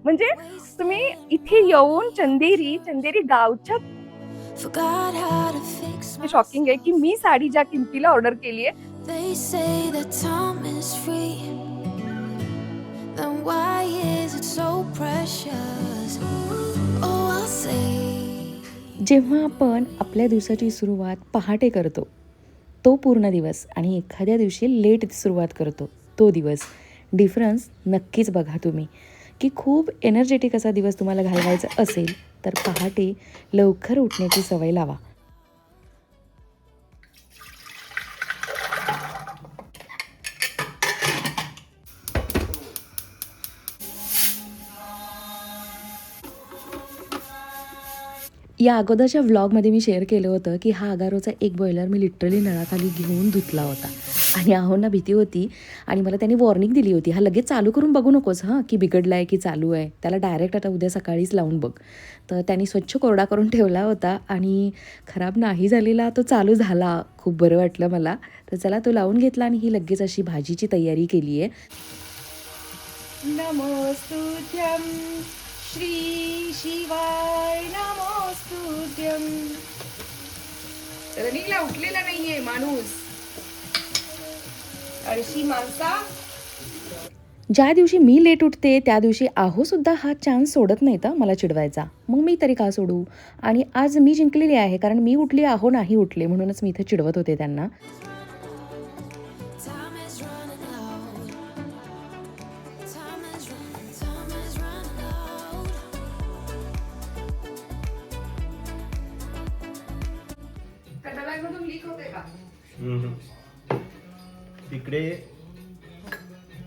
म्हणजे तुम्ही इथे येऊन चंदेरी गावच्या शॉकिंग आहे की मी साडी ज्या किमतीला ऑर्डर केली आहे. They say that time is free, then why is it so precious? Oh, I'll say. जेव्हा आपण आपल्या दिवसाची सुरुवात पहाटे करतो तो पूर्ण दिवस आणि एखाद्या दिवशी लेट सुरुवात करतो तो दिवस, डिफरन्स नक्कीच बघा तुम्ही. की खूप एनर्जेटिक असा दिवस तुम्हाला घालवायचा असेल तर पहाटे लवकर उठण्याची सवय लावा. या अगोदरच्या व्लॉगमध्ये मी शेअर केलं होतं की हा अगारोचा एक बॉयलर मी लिटरली नळाखाली घेऊन धुतला होता आणि आहोंना भीती होती आणि मला त्यांनी वॉर्निंग दिली होती, हा लगेच चालू करून बघू नकोस हां की बिघडला आहे की चालू आहे, त्याला डायरेक्ट आता उद्या सकाळीच लावून बघ. तर त्यांनी स्वच्छ कोरडा करून ठेवला होता आणि खराब नाही झालेला तो चालू झाला. खूप बरं वाटलं मला. तर चला तो लावून घेतला आणि ही लगेच अशी भाजीची तयारी केली आहे. नमोस्तुत्यं श्री शिवाय नमोस्तुत्यं. रनिंगला उठलेला नाहीये माणूस, अळशी माणसा. ज्या दिवशी मी लेट उठते त्या दिवशी आहोसुद्धा हा चान्स सोडत नाही तर मला चिडवायचा. मग मी तरी का सोडू. आणि आज मी जिंकलेली आहे कारण मी उठली, आहो नाही उठले, म्हणूनच मी इथं चिडवत होते त्यांना. Time is running out. Time is running out. कटालामधून लीक होते का? तिकडे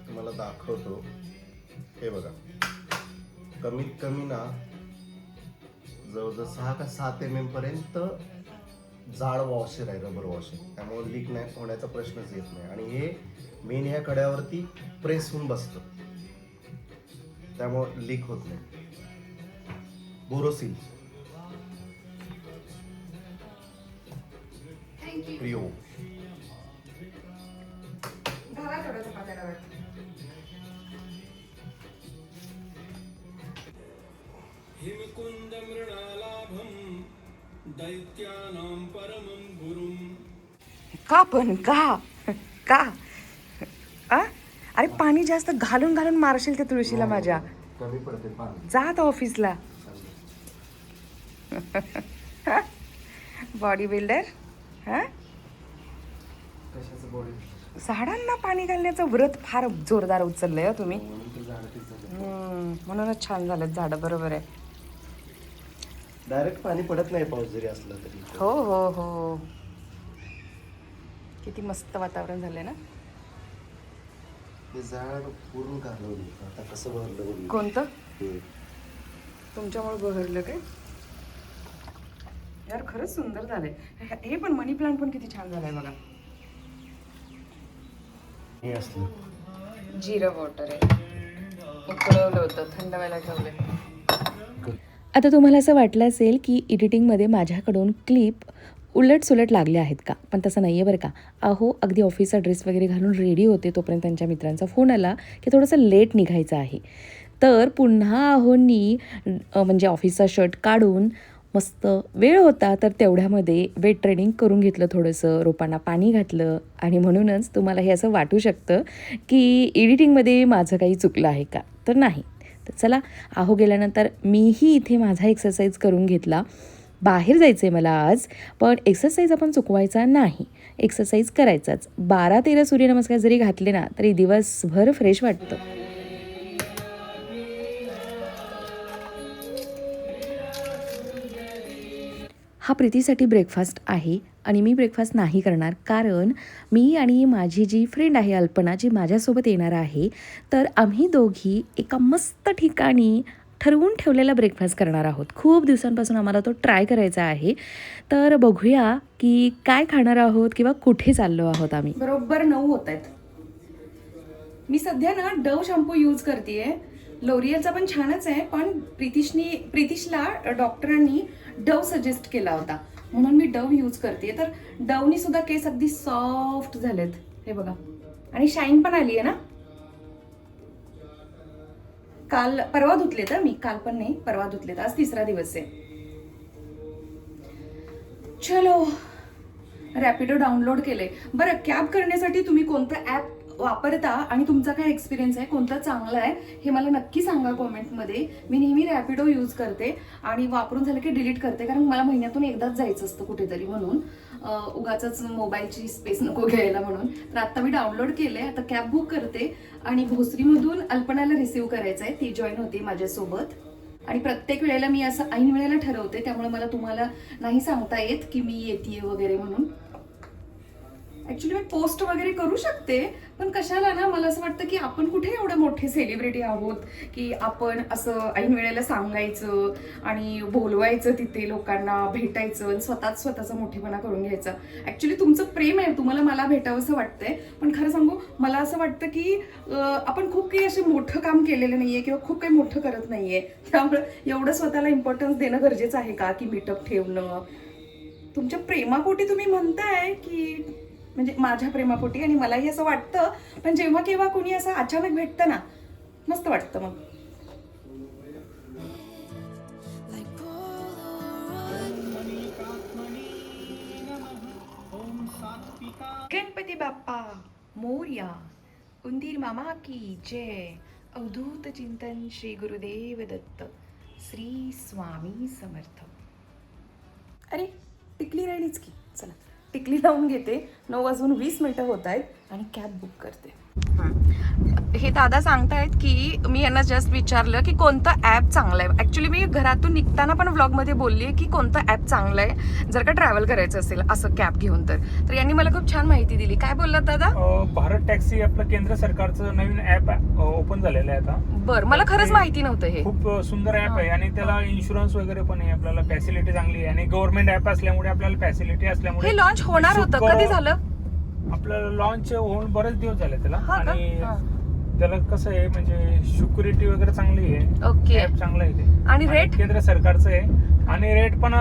तुम्हाला दाखवतो. हे बघा, कमीत कमी ना जवळजवळ 6 का 7 mm पर्यंत जाड वॉशर आहे, रबर वॉशर. त्यामुळे लीक नाही होण्याचा प्रश्नच येत नाही. आणि हे मेन ह्या कड्यावरती प्रेस होऊन बसतं, त्यामुळे लीक होत नाही. बोरोसिल प्रियो. घाला थोडंसं पातेल्यावर. हिमकुंद मृणालाभम दैत्यानां परमं गुरुं. का पण का का आ? अरे पाणी जास्त घालून घालून मारशील त्या तुळशीला माझ्या. कमी पडते पाणी. जा आता ऑफिसला. Body builder. हा, कशाचं बॉडी? झाडांना पाणी घालण्याचं व्रत फार जोरदार उचललंय हो तुम्ही. म्हणूनच छान झालं झाडं. बरोबर आहे. डायरेक्ट पाणी पडत नाही पाऊस जरी असला तरी. हो हो हो. किती मस्त वातावरण झालंय ना. ते झाड पूर्ण घालवली. आता कसं भरलं बघ. कोणतं? हे. तुमच्यामुळे बहरलं काय? यार खरंच सुंदर झालंय. हे पण मनी प्लांट पण किती छान झालंय बघा. हे असलं जिरं वॉटर आहे. उकळवलं होतं, थंड व्हायला ठेवलंय. आता तुम्हाला असं वाटलं असेल की एडिटिंगमध्ये माझ्याकडून क्लिप उलटसुलट लागले आहेत का, पण तसं नाही आहे बरं का. अहो अगदी ऑफिसचा ड्रेस वगैरे घालून रेडी होते तोपर्यंत त्यांच्या मित्रांचा फोन आला की थोडंसं लेट निघायचं आहे. तर पुन्हा अहोंनी म्हणजे ऑफिसचा शर्ट काढून मस्त वेळ होता तर तेवढ्यामध्ये वेट ट्रेनिंग करून घेतलं, थोडंसं रोपांना पाणी घातलं. आणि म्हणूनच तुम्हाला हे असं वाटू शकतं की एडिटिंगमध्ये माझं काही चुकलं आहे का, तर नाही. तर चला, आहो गेल्यानंतर मीही इथे माझा एक्सरसाइज करून घेतला. बाहेर जायचं आहे मला आज, पण एक्सरसाइज आपण चुकवायचा नाही, एक्सरसाइज करायचाच. 12-13 सूर्यनमस्कार जरी घातले ना तरी दिवसभर फ्रेश वाटतं. हा प्रीतीसाठी ब्रेकफास्ट आहे आणि मी ब्रेकफास्ट नाही करणार कारण मी आणि माझी जी फ्रेंड आहे अल्पना, जी माझ्यासोबत येणार आहे, तर आम्ही दोघी एका मस्त ठिकाणी ठरवून ठेवलेला ब्रेकफास्ट करणार आहोत. खूप दिवसांपासून आम्हाला तो ट्राय करायचा आहे. तर बघूया की काय खाणार आहोत किंवा कुठे चाललो आहोत आम्ही. बरोबर 9 होत आहेत. मी सध्या ना डव शॅम्पू यूज करतेय. लोरियलचा पण छानच आहे, पण प्रितिशला डॉक्टरांनी डव सजेस्ट केला होता म्हणून मी डव यूज करते. तर डवनी सुद्धा केस अगदी सॉफ्ट झालेत हे बघा, आणि शाईन पण आली आहे ना. काल परवा धुतले तर मी, काल पण नाही परवा धुतलेत, आज 3रा दिवस आहे. चलो, रॅपिडो डाउनलोड केले. बरं, कॅब करण्यासाठी तुम्ही कोणतं ॲप वापरता आणि तुमचा काय एक्सपिरियन्स आहे, कोणता चांगला आहे हे मला नक्की सांगा कॉमेंटमध्ये. मी नेहमी रॅपिडो यूज करते आणि वापरून झालं की डिलीट करते, कारण मला महिन्यातून एकदाच जायचं असतं कुठेतरी, म्हणून उगाचच मोबाईलची स्पेस नको घ्यायला म्हणून. तर आता मी डाउनलोड केले. आता कॅब बुक करते आणि भोसरीमधून अल्पनाला रिसीव्ह करायचं आहे. ती जॉईन होती माझ्यासोबत. आणि प्रत्येक वेळेला मी असं ऐन वेळेला ठरवते, त्यामुळे मला तुम्हाला नाही सांगता येत की मी येते वगैरे म्हणून. ऍक्च्युली मी पोस्ट वगैरे करू शकते, पण कशाला ना, मला असं वाटतं की आपण कुठे एवढे मोठे सेलिब्रिटी आहोत की आपण असं ऐन वेळेला सांगायचं आणि बोलवायचं, तिथे लोकांना भेटायचं आणि स्वतःचा मोठेपणा करून घ्यायचा. ऍक्च्युली तुमचं प्रेम आहे, तुम्हाला मला भेटावंसं वाटतंय, पण खरं सांगू मला असं वाटतं की आपण खूप काही असे मोठं काम केलेलं नाहीये किंवा खूप काही मोठं करत नाहीये. त्यामुळे एवढं स्वतःला इम्पॉर्टन्स देणं गरजेचं आहे का की मीटअप ठेवणं? तुमच्या प्रेमापोटी तुम्ही म्हणताय की, म्हणजे माझ्या प्रेमापोटी, आणि मलाही असं वाटतं, पण जेव्हा केव्हा कोणी असं अचानक भेटतं ना, मस्त वाटतं मग. like Polaroid. गणपती बाप्पा मोरया, उंदीर मामा की जय. अवधूत चिंतन श्री गुरुदेव दत्त, श्री स्वामी समर्थ. अरे, टिकली राहिलीच की. चला, टिकली लावून घेते. 9:20 होत आहेत आणि कॅब बुक करते. हे दादा सांगतायत की मी यांना जस्ट विचारलं की कोणतं ॲप चांगलं आहे. ॲक्च्युली मी घरातून निघताना पण व्लॉगमध्ये बोलली आहे की कोणतं ॲप चांगलं आहे जर का ट्रॅव्हल करायचं असेल असं कॅब घेऊन. तर यांनी मला खूप छान माहिती दिली. काय बोललात दादा? भारत टॅक्सी आपलं केंद्र सरकारचं नवीन ॲप ओपन झालेलं आहे आता. बरं, मला खरंच माहिती नव्हतं हे. खूप सुंदर ॲप आहे आणि त्याला इन्शुरन्स वगैरे पण आहे. आपल्याला फॅसिलिटी चांगली आहे आणि गव्हर्नमेंट ॲप असल्यामुळे आपल्याला फॅसिलिटी असल्यामुळे हे लॉन्च होणार होतं, कधी झालं? आपलं लॉन्च होऊन बरेच दिवस झाले त्याला. हा का? आणि हा. त्याला कसं आहे म्हणजे सिक्युरिटी वगैरे चांगली आहे. ओके. ॲप चांगलं आहे ते. आणि रेट? केंद्र सरकारचं आहे आणि रेट पण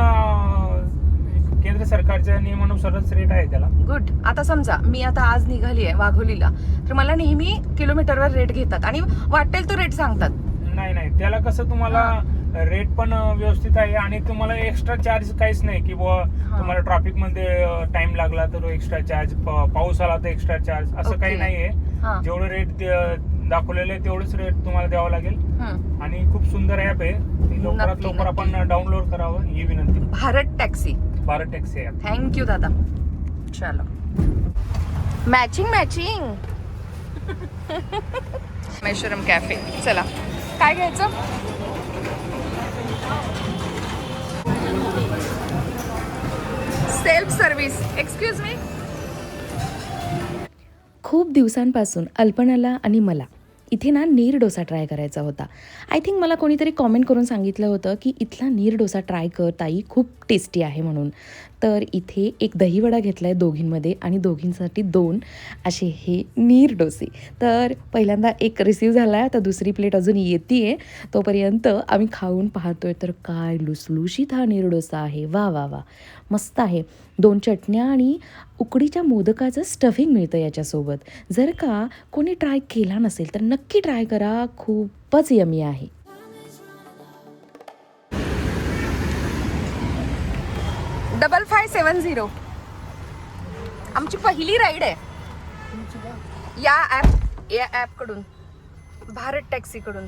केंद्र सरकारच्या नियमानुसारच रेट आहे त्याला. गुड. आता समजा मी आता आज निघाली आहे वाघोलीला, तर मला नेहमी किलोमीटरवर रेट घेतात आणि वाटेल तो रेट सांगतात. नाही, त्याला कसं तुम्हाला रेट पण व्यवस्थित आहे आणि तुम्हाला एक्स्ट्रा चार्ज काहीच नाही की बुवा तुम्हाला ट्रॅफिक मध्ये टाइम लागला तर एक्स्ट्रा चार्ज, पाऊस आला तर एक्स्ट्रा चार्ज, असं काही नाहीये. जेवढं रेट दाखवलेलं आहे तेवढंच रेट तुम्हाला द्यावं लागेल. आणि खूप सुंदर ॲप आहे. लवकरात लवकर आपण डाउनलोड करावं ही विनंती. Bharat taxi app. थँक्यू दादा. चलो, मॅचिंग मेश्वरम कॅफे. चला, काय घ्यायचं? Self service. Excuse me. खूप दिवसांपासून अल्पनाला आणि मला इथे ना नीर डोसा ट्राय करायचा होता. आय थिंक मला कोणीतरी कॉमेंट करून सांगितलं होतं की इथला नीर डोसा ट्राय कर ताई, खूप टेस्टी आहे म्हणून. तर इथे एक दहीवडा घेतला आहे दोघींमध्ये आणि दोघींसाठी 2 असे हे नीर डोसे. तर पहिल्यांदा एक रिसीव झाला आहे, आता दुसरी प्लेट अजून येते आहे. तोपर्यंत आम्ही खाऊन पाहतोय तर काय लुसलुशीत हा नीर डोसा आहे. वा वा वा, मस्त आहे. 2 चटण्या आणि उकडीच्या मोदकाचं स्टफिंग मिळतं याच्यासोबत. जर का कोणी ट्राय केला नसेल तर नक्की ट्राय करा, खूपच यमी आहे. डबल 570 आमची पहिली राईड आहे या ॲप कडून, भारत टॅक्सी कडून.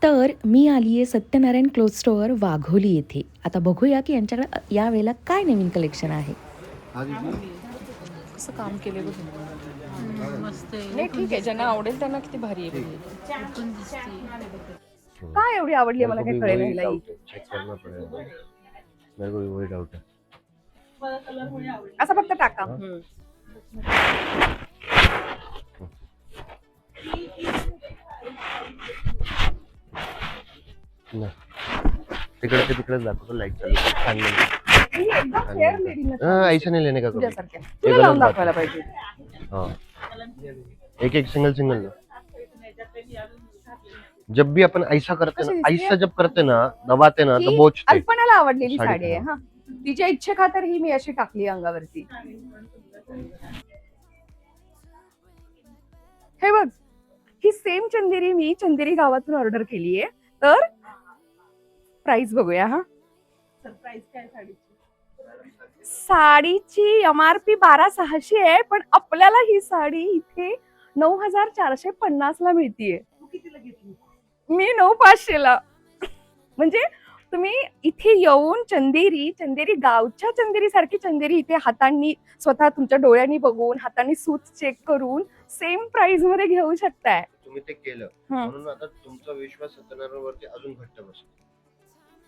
तर मी आली आहे सत्यनारायण क्लोथ स्टोअर वाघोली येथे. आता बघूया की यांच्याकडे यावेळेला काय नवीन कलेक्शन आहे. कसं काम केले बघ. नाही ठीक आहे, ज्यांना आवडेल त्यांना किती भारी आहे. काय एवढी आवडली मला काही कळेल नाही. असं फक्त टाका. तिकडेच दाखवतो. लाईट चालू छान एकदम ऐसा नहीं लेने का कभी. तुझ्यासारख्या तुला लावून दाखवायला पाहिजे. हाँ, एक सिंगल जब भी अपन ऐसा करते ना, ऐसा जब करते ना, दबाते ना तो बोचते. अल्पनाला आवडलेली साडी आहे. हा, तिच्या इच्छेखातर ही मी अशी टाकली अंगावरती. हे बघ, ही सेम चंदेरी मी चंदेरी गावातून ऑर्डर केली आहे. तर प्राइस बघूया हा. सरप्राईज काय साडीची? साडीची MRP 12,600 आहे, पण आपल्याला ही साडी इथे 9,450 ला मिळतीये. तू कितीला घेतली? मी 9,500 ला. म्हणजे तुम्ही इथे येऊन चंदेरी गावच्या चंदेरी सारखी चंदेरी इथे हातांनी स्वतः तुमच्या डोळ्यांनी बघून हातांनी सूत चेक करून सेम प्राइस मध्ये घेऊ शकताय. तुम्ही ते केलं हं. म्हणून आता तुमचा विश्वास सत्यनारायणवरती अजून घट्ट बसला.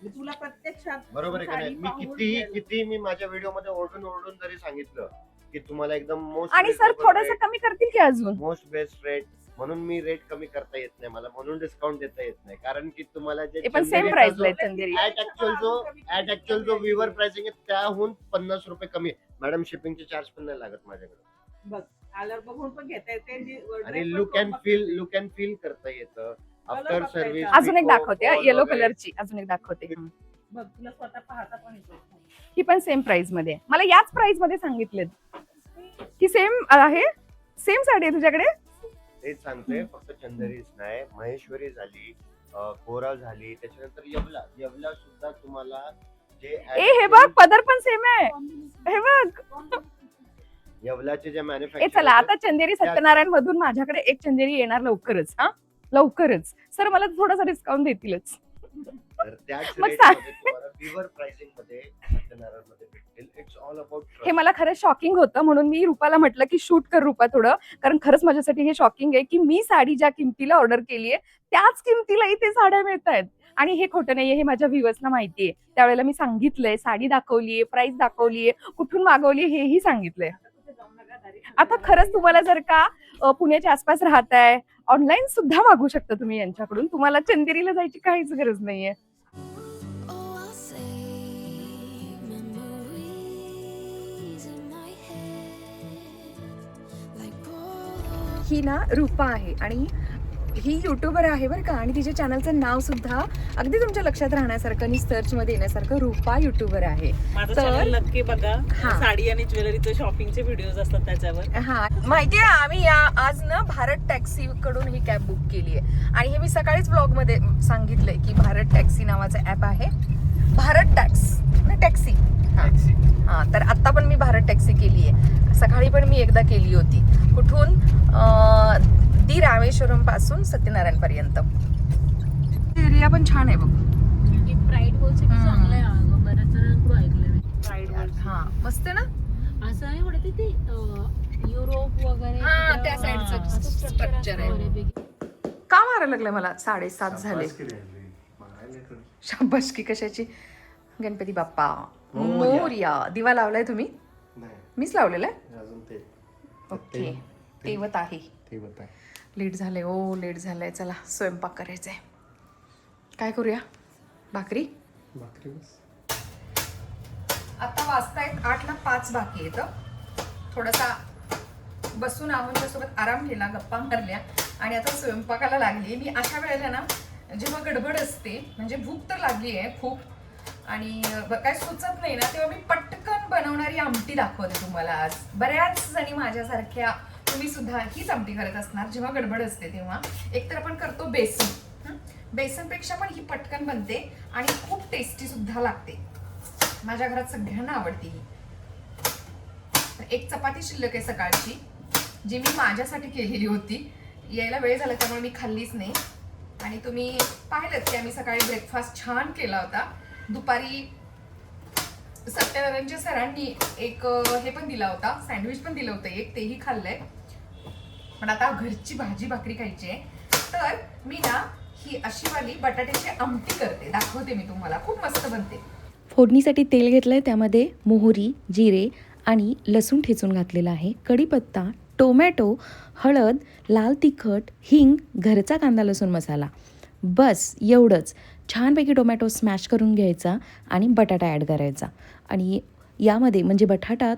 मी तुला प्रत्यक्षात बरोबर आहे का नाही? साडी मी पाहून किती घ्यायला. किती मी माझ्या व्हिडिओ मध्ये ओरडून जरी सांगितलं की तुम्हाला एकदम आणि सर थोडंसं कमी करतील की अजून? मोस्ट बेस्ट रेट, म्हणून मी रेट कमी करता येत नाही मला, म्हणून डिस्काउंट देता येत नाही, कारण की तुम्हाला जे ते पण सेम प्राइस आहे चंदेरी. ऍक्च्युअल जो व्ह्युअर प्राइसिंग आहे त्याहून 50 रुपये कमी आहे. मॅडम शिपिंगचे चार्ज पण नाही लागत माझ्याकडे. बघ आल्यावर बघून पण घेता येते आणि लुक अँड फील करता येतं आफ्टर बघता सर्व्हिस. येतं. अजून एक दाखवते येलो कलरची, अजून एक दाखवते. बघ तुला स्वतः पाहता पण येतो. ही पण सेम प्राइस मध्ये आहे. मला याच प्राइस मध्ये सांगितलेत की सेम आहे. सेम साडी आहे तुझ्याकडे? तेच सांगते, फक्त चंदेरीच नाही, महेश्वरी झाली, कोरा झाली, त्याच्यानंतर येवला सुद्धा तुम्हाला जे हे बघ पदर पण सेम आहे. हे बघ. येवलाचे जे ए मॅन्युफॅक्चर चला आता चंदेरी सत्यनारायण मधून माझ्याकडे एक चंदेरी येणार लवकरच. हा लवकरच. सर मला थोडासा डिस्काउंट देतीलच. त्याच मग रेट मध्ये तुम्हाला व्ह्युअर प्राइसिंग मध्ये सत्यनारायण मध्ये भेटेल. इट्स ऑल अबाउट हे मला खरं शॉकिंग होतं, म्हणून मी रुपाला म्हटलं की शूट कर रुपा थोडं, कारण खरंच माझ्यासाठी हे शॉकिंग आहे की मी साडी ज्या किमतीला ऑर्डर केली आहे त्याच किमतीला इथे साड्या मिळत आहेत. आणि हे खोटं नाहीये, हे माझ्या व्ह्युअर्सना माहितीये. त्यावेळेला मी सांगितलंय, साडी दाखवलीये, प्राइस दाखवलीये, कुठून मागवली हेही सांगितलंय. आता खरंच तुम्हाला जर का पुण्याच्या आसपास राहताय, ऑनलाईन सुद्धा मागू शकता तुम्ही यांच्याकडून. तुम्हाला चंदेरीला जायची काहीच गरज नाहीये. Oh, I'll save memories in my head, like Polaroid. ही ना रूपा आहे आणि ही युट्यूबर आहे बरं का. आणि तिच्या चॅनलचं नाव सुद्धा अगदी तुमच्या लक्षात राहण्यासारखं आणि सर्च मध्ये येण्यासारखं रूपा युट्यूबर आहे. माझं तर- चॅनल नक्की बघा. हा. साडी आणि ज्वेलरीचे शॉपिंगचे व्हिडिओज असतात त्याच्यावर. हा माहितीये आम्ही आज ना भारत टॅक्सी कडून ही कॅब बुक केली आहे. आणि हे मी सकाळीच ब्लॉग मध्ये सांगितलंय की भारत टॅक्सी नावाचं ऍप आहे. भारत टॅक्सी हा. तर आता पण मी भारत टॅक्सी केली आहे. सकाळी पण मी एकदा केली होती. कुठून? दी रामेश्वरम पासून सत्यनारायण पर्यंत. एरिया पण छान आहे बघ. प्राईड वॉलचं हम्म. चांगलं आहे अगं, बऱ्याच जणांकडून ऐकलंय मी. हा मस्त आहे ना. असं आहे वाटतं ते युरोप वगैरे हा, तिथं, त्या साईडचं असं structure आहे. बऱ्यापैकी. का मारायला लागलं मला? 7:30 झाले. शाबासकी कशाची? गणपती बाप्पा मोरया. दिवा लावलाय तुम्ही? मीच लावलेला आहे. अजून ते ओके तेवत आहे. लेट झाले. ओ लेट झालंय. चला स्वयंपाक करायचा आहे. काय करूया? भाकरी. आता वाजतायत 8ला 5 बाकी येतं. थोडासा बसून सोबत आराम केला, गप्पा मारल्या आणि आता स्वयंपाकाला लागली. मी अशा वेळेला ना जेव्हा गडबड असते, म्हणजे भूक तर लागली आहे खूप आणि काय सुचत नाही ना, तेव्हा मी पटकन बनवणारी आमटी दाखवते तुम्हाला आज. बऱ्याच जणी माझ्यासारख्या तुम्ही सुद्धा हीच आमटी करत असणार जेव्हा गडबड असते तेव्हा. एकतर आपण करतो बेसन. बेसनपेक्षा पण ही पटकन बनते आणि खूप टेस्टी सुद्धा लागते. माझ्या घरात सगळ्यांना आवडते ही. एक चपाती शिल्लक आहे सकाळची, जी मी माझ्यासाठी केलेली होती. यायला वेळ झाला त्यामुळे मी खाल्लीच नाही. आणि तुम्ही पाहिलं की आम्ही सकाळी ब्रेकफास्ट छान केला होता. दुपारी सत्यनारायणच्या सरांनी एक हे पण दिला होता, सँडविच पण दिलं होतं एक, तेही खाल्लंय. पण आता घरची भाजी भाकरी खायची आहे. तर मी ना ही अशी वाली बटाट्याची आमटी करते, दाखवते मी तुम्हाला. खूप मस्त बनते. फोडणीसाठी तेल घेतलं आहे, त्यामध्ये मोहरी, जिरे आणि लसूण ठेचून घातलेला आहे, कढीपत्ता, टोमॅटो, हळद, लाल तिखट, हिंग, घरचा कांदा लसूण मसाला. बस एवढंच. छानपैकी टोमॅटो स्मॅश करून घ्यायचा आणि बटाटा ॲड करायचा. आणि यामध्ये म्हणजे बटाटा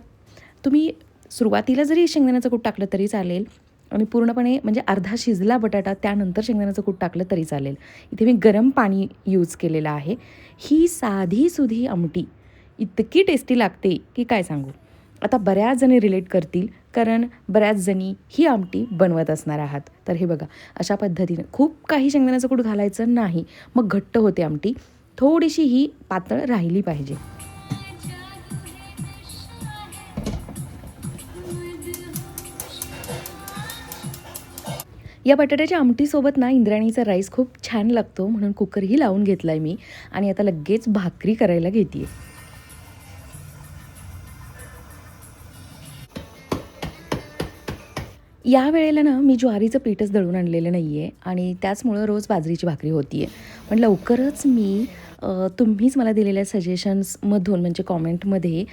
तुम्ही सुरुवातीला जरी शेंगदाण्याचं कूट टाकलं तरी चालेल आणि पूर्णपणे म्हणजे अर्धा शिजला बटाटा त्यानंतर शेंगदाण्याचं कूट टाकलं तरी चालेल. इथे मी गरम पाणी यूज केलेलं आहे. ही साधी सुधी आमटी इतकी टेस्टी लागते की काय सांगू. आता बऱ्याच जणी रिलेट करतील, कारण बऱ्याच जणी ही आमटी बनवत असणार आहात. तर हे बघा, अशा पद्धतीने खूप काही शेंगदाण्याचं कूट घालायचं नाही, मग घट्ट होते आमटी. थोडीशी ही पातळ राहिली पाहिजे. या बटाट्याच्या आमटीसोबत ना इंद्रायणीचा राईस खूप छान लागतो, म्हणून कुकरही लावून घेतला आहे मी आणि आता लगेच भाकरी करायला घेते आहे. या वेळेला ना मी ज्वारीचं पीठच दळून आणलेलं नाही आहे आणि त्याचमुळं रोज बाजरीची भाकरी होती आहे. पण लवकरच मी तुम्हीच मला दिलेल्या सजेशन्समधून म्हणजे कॉमेंटमध्ये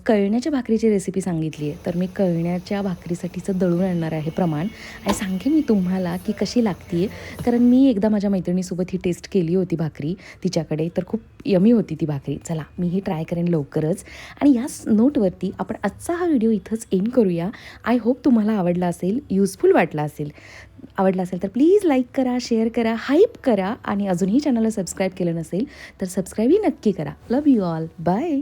कळण्याच्या भाकरीची रेसिपी सांगितली आहे. तर मी कळण्याच्या भाकरीसाठीचं दळून आणणार आहे प्रमाण आणि सांगेन मी तुम्हाला की कशी लागते आहे. कारण मी एकदा माझ्या मैत्रिणीसोबत ही टेस्ट केली होती भाकरी तिच्याकडे, तर खूप यमी होती ती भाकरी. चला मीही ट्राय करेन लवकरच. आणि याच नोटवरती आपण आजचा हा व्हिडिओ इथंच एंड करूया. आय होप तुम्हाला आवडला असेल, युजफुल वाटला असेल. आवडला असेल तर प्लीज लाईक करा, शेअर करा, हाईप करा आणि अजूनही चॅनलला सबस्क्राईब केलं नसेल तर सबस्क्राईबही नक्की करा. लव यू ऑल. बाय.